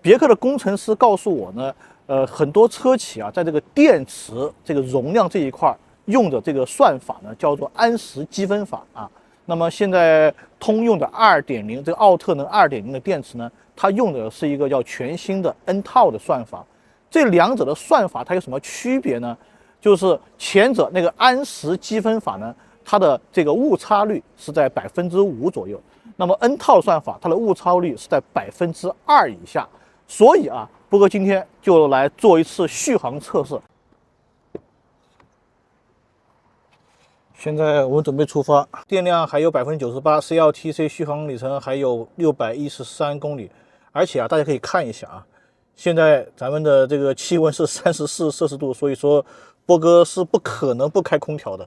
别克的工程师告诉我呢，很多车企啊，在这个电池这个容量这一块用的这个算法呢，叫做安时积分法啊。那么现在通用的2.0这个奥特能2.0的电池呢，它用的是一个叫全新的 N 套的算法。这两者的算法它有什么区别呢？就是前者那个安时积分法呢，它的这个误差率是在5%左右，那么 N 套算法它的误差率是在2%以下。所以啊，波哥今天就来做一次续航测试。现在我们准备出发，电量还有98%，CLTC 续航里程还有613公里。而且啊，大家可以看一下啊，现在咱们的这个气温是34摄氏度，所以说波哥是不可能不开空调的。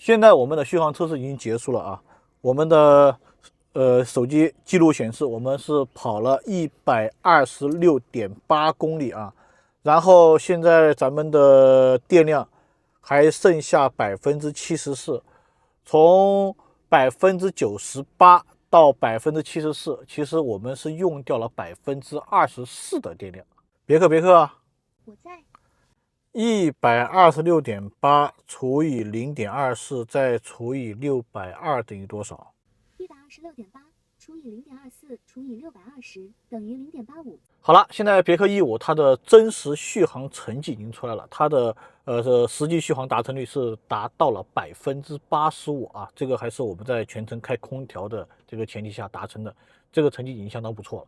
现在我们的续航测试已经结束了啊，我们的手机记录显示我们是跑了126.8公里啊，然后现在咱们的电量还剩下74%，从98%到74%，其实我们是用掉了24%的电量。别克，我在。126.8除以0.24再除以620等于多少？126.8除以0.24除以620等于0.85。好了，现在别克 E5 它的真实续航成绩已经出来了，它的实际续航达成率是达到了85%啊，这个还是我们在全程开空调的这个前提下达成的，这个成绩已经相当不错了。